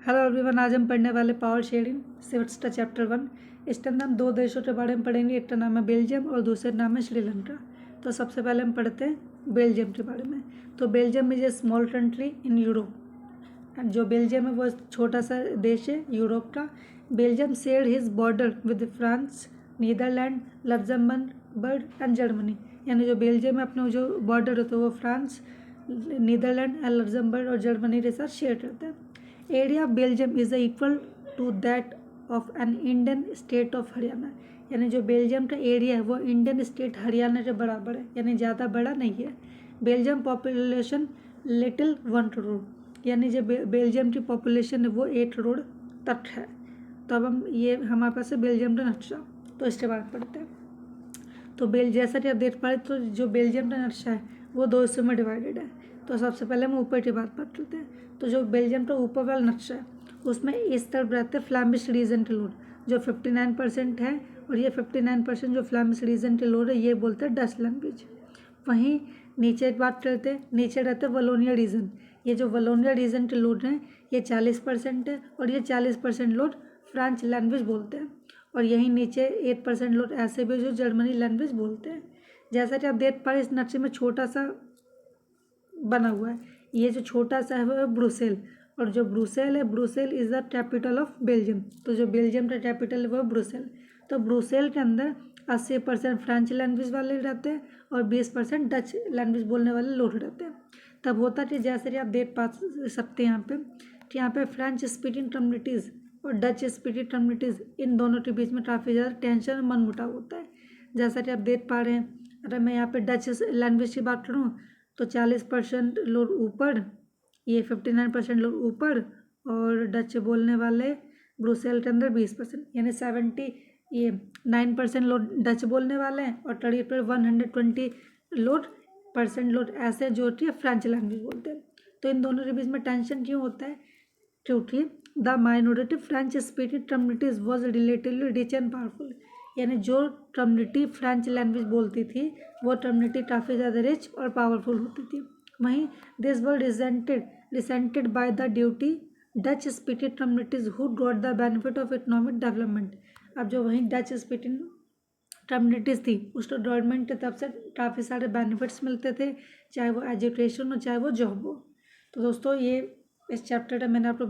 Hello everyone, आज हम पढ़ने वाले पावर शेयरिंग सिविट्स का चैप्टर 1। इसके अंदर हम दो देशों के बारे में पढ़ेंगे। एक का नाम है बेल्जियम और दूसरे नाम है श्रीलंका। तो सबसे पहले हम पढ़ते हैं बेल्जियम के बारे में। तो Belgium is a small country in Europe. जो बेल्जियम है वो छोटा सा देश है यूरोप का। Belgium share his border with France, Netherland, Luxembourg and Germany. यानी जो बेल्जियम है अपना जो बॉर्डर होता है वो फ्रांस, नीदरलैंड, लग्जमबर्ग और जर्मनी के साथ शेयर करता है। Area of Belgium is equal to that of an Indian state of Haryana. यानी जो बेल्जियम का एरिया है वो इंडियन स्टेट हरियाणा के बराबर है, यानी ज़्यादा बड़ा नहीं है। बेल्जियम पॉपुलेशन लिटिल 1 करोड़, यानी जो बेल्जियम की पॉपुलेशन है वो 8 करोड़ तक है। तो अब हम ये हमारे पास है बेल्जियम का नक्शा, तो इसके बाद पढ़ते हैं। तो जैसा कि आप देख पा रहे तो जो बेल्जियम का नक्शा है वो दो हिस्सों में डिवाइडेड है। तो सबसे पहले हम ऊपर की बात करते हैं। तो जो बेल्जियम का ऊपर वाला नक्शा है उसमें इस तरफ रहते हैं फ्लैमिश रीजन के लोग, जो 59% है, और ये 59% जो फ्लैमिश रीजन के लोग है ये बोलते हैं डच लैंग्वेज। वहीं नीचे बात करते हैं, नीचे रहते हैं वलोनिया रीजन। ये जो वलोनिया रीजन के लोग हैं ये 40% है, और ये 40% लोग फ्रेंच लैंग्वेज बोलते हैं। और यहीं नीचे 8% लोग ऐसे भी जो जर्मनी लैंग्वेज बोलते हैं। जैसा कि आप देख पा रहे इस नक्शे में छोटा सा बना हुआ है, ये जो छोटा सा है वो है ब्रुसेल। और जो ब्रुसेल है, Brussels is the capital of Belgium. तो जो बेल्जियम का कैपिटल है वो है ब्रुसेल। तो ब्रुसेल के अंदर 80% फ्रेंच लैंग्वेज वाले रहते हैं और 20% डच लैंग्वेज बोलने वाले लोग रहते हैं। तब होता कि जैसे कि आप देख पा सकते हैं यहाँ पे कि यहाँ पे फ्रेंच स्पीकिंग कम्युनिटीज़ और डच स्पीकिंग कम्युनिटीज़ इन दोनों के बीच में काफ़ी ज़्यादा टेंशन और मनमुटाव होता है। जैसा कि आप देख पा रहे हैं, अगर मैं यहाँ पे डच लैंग्वेज की बात करूँ तो 40% लोग ऊपर, ये 59% लोग ऊपर, और डच बोलने वाले ब्रुसेल के अंदर 20%, यानी 79% लोग डच बोलने वाले हैं और करीब 120 लोग ऐसे हैं जो कि फ्रेंच लैंग्वेज बोलते हैं। तो इन दोनों के बीच में टेंशन क्यों होता है? क्योंकि the minority French speaking communities was relatively rich and powerful. यानी जो कम्युनिटी फ्रेंच लैंग्वेज बोलती थी वो कम्युनिटी काफ़ी ज़्यादा रिच और पावरफुल होती थी। वहीं this were resented by the duty Dutch speaking communities who got the benefit of economic development. अब जो वहीं डच स्पीकिंग कम्युनिटीज़ थी उसको गवर्नमेंट की तरफ से काफ़ी सारे बेनिफिट्स मिलते थे, चाहे वो एजुकेशन हो चाहे वो जॉब हो। तो दोस्तों ये इस चैप्टर का मैंने आपको